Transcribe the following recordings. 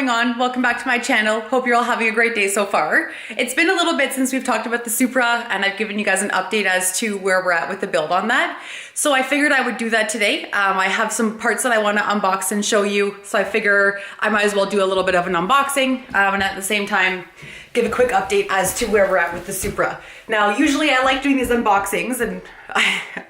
going on? Welcome back to my channel. Hope you're all having a great day so far. It's been a little bit since we've talked about the Supra and I've given you guys an update as to where we're at with the build on that. So I figured I would do that today. I have some parts that I want to unbox and show you. So I figure I might as well do a little bit of an unboxing and at the same time give a quick update as to where we're at with the Supra. Now, usually I like doing these unboxings and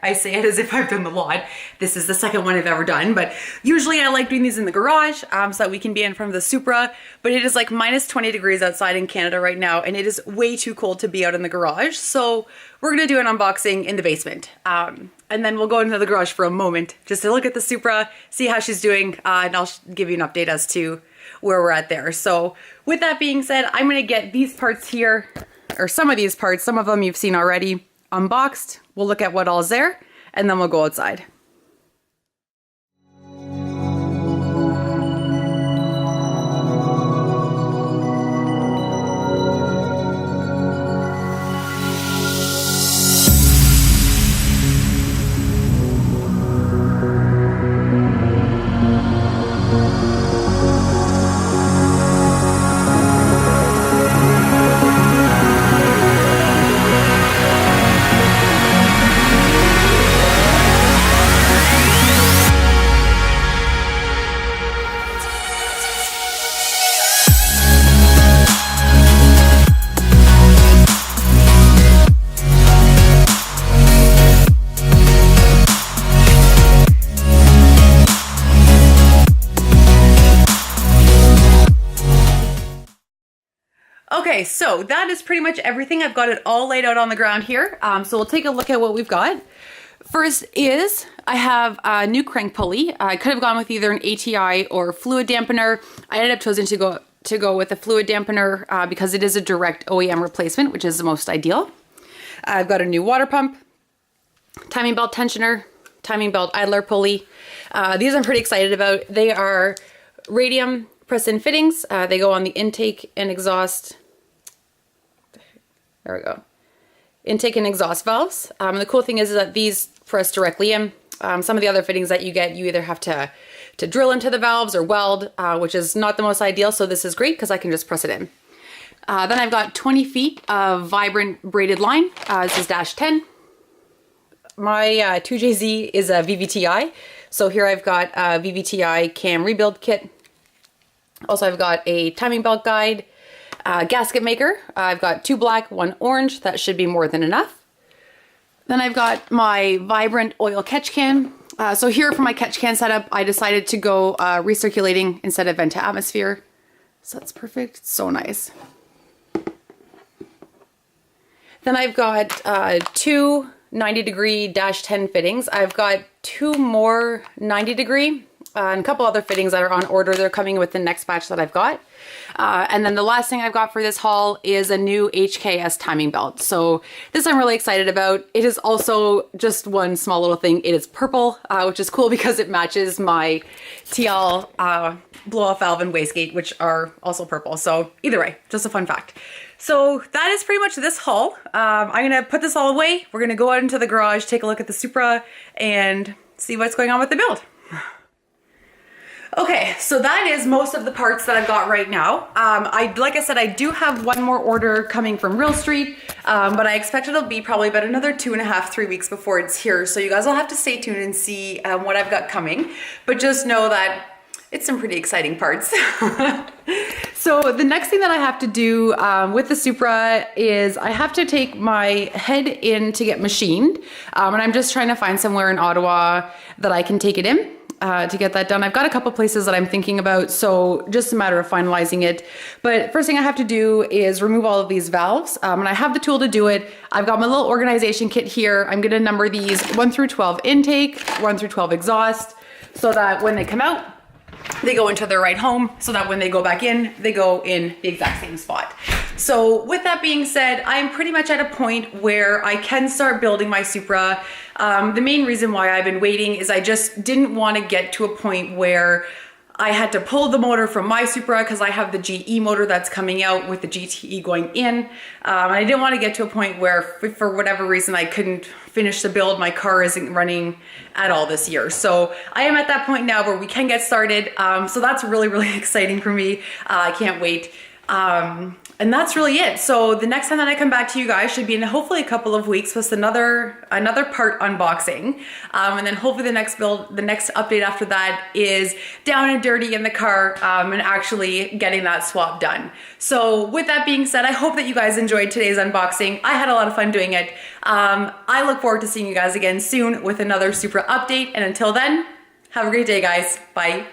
I say it as if I've done the lot. This is the second one I've ever done, but usually I like doing these in the garage so that we can be in front of the Supra, but it is like minus 20 degrees outside in Canada right now and it is way too cold to be out in the garage. So we're gonna do an unboxing in the basement. And then we'll go into the garage for a moment just to look at the Supra, see how she's doing, and I'll give you an update as to where we're at there. So with that being said, I'm gonna get these parts here, or some of these parts, some of them you've seen already, unboxed. We'll look at what all is there and then we'll go outside. Okay, so that is pretty much everything. I've got it all laid out on the ground here. So we'll take a look at what we've got. First is I have a new crank pulley. I could have gone with either an ATI or fluid dampener. I ended up choosing to go with a fluid dampener because it is a direct OEM replacement, which is the most ideal. I've got a new water pump, timing belt tensioner, timing belt idler pulley. These I'm pretty excited about. They are radium press-in fittings. They go on the intake and exhaust. There we go. Intake and exhaust valves. And the cool thing is that these press directly in. Some of the other fittings that you get, you either have to drill into the valves or weld, which is not the most ideal. So this is great because I can just press it in. Then I've got 20 feet of vibrant braided line. This is dash 10. My 2JZ is a Vvt-I. So here I've got a Vvt-I Cam Rebuild Kit. Also, I've got a timing belt guide, gasket maker. I've got 2 black, 1 orange. That should be more than enough. Then I've got my vibrant oil catch can. So here for my catch can setup, I decided to go recirculating instead of vent to atmosphere. So that's perfect. It's so nice. Then I've got 2 90-degree dash 10 fittings. I've got 2 more 90-degree. And a couple other fittings that are on order. They're coming with the next batch that I've got. And then the last thing I've got for this haul is a new Hks Timing Belt. So this I'm really excited about. It is also just one small little thing. It is purple, which is cool because it matches my TL blow-off valve and wastegate, which are also purple. So either way, just a fun fact. So that is pretty much this haul. I'm gonna put this all away. We're gonna go out into the garage, take a look at the Supra, and see what's going on with the build. Okay, so that is most of the parts that I've got right now. Like I said, I do have one more order coming from RealStreet, but I expect it'll be probably about another 2.5, 3 weeks before it's here. So you guys will have to stay tuned and see what I've got coming. But just know that it's some pretty exciting parts. So the next thing that I have to do with the Supra is I have to take my head in to get machined. And I'm just trying to find somewhere in Ottawa that I can take it in. To get that done. I've got a couple places that I'm thinking about, so just a matter of finalizing it. But first thing I have to do is remove all of these valves, and I have the tool to do it. I've got my little organization kit here. I'm gonna number these 1 through 12 intake, 1 through 12 exhaust, so that when they come out, they go into their right home, so that when they go back in, they go in the exact same spot. So with that being said, I'm pretty much at a point where I can start building my Supra. The main reason why I've been waiting is I just didn't want to get to a point where I had to pull the motor from my Supra because I have the GE motor that's coming out with the GTE going in. I didn't want to get to a point where for whatever reason I couldn't finish the build. My car isn't running at all this year. So I am at that point now where we can get started. So that's really, really exciting for me. I can't wait. And that's really it. So the next time that I come back to you guys should be in hopefully a couple of weeks with another part unboxing. And then hopefully the next update after that is down and dirty in the car and actually getting that swap done. So with that being said, I hope that you guys enjoyed today's unboxing. I had a lot of fun doing it. I look forward to seeing you guys again soon with another Supra update. And until then, have a great day, guys. Bye.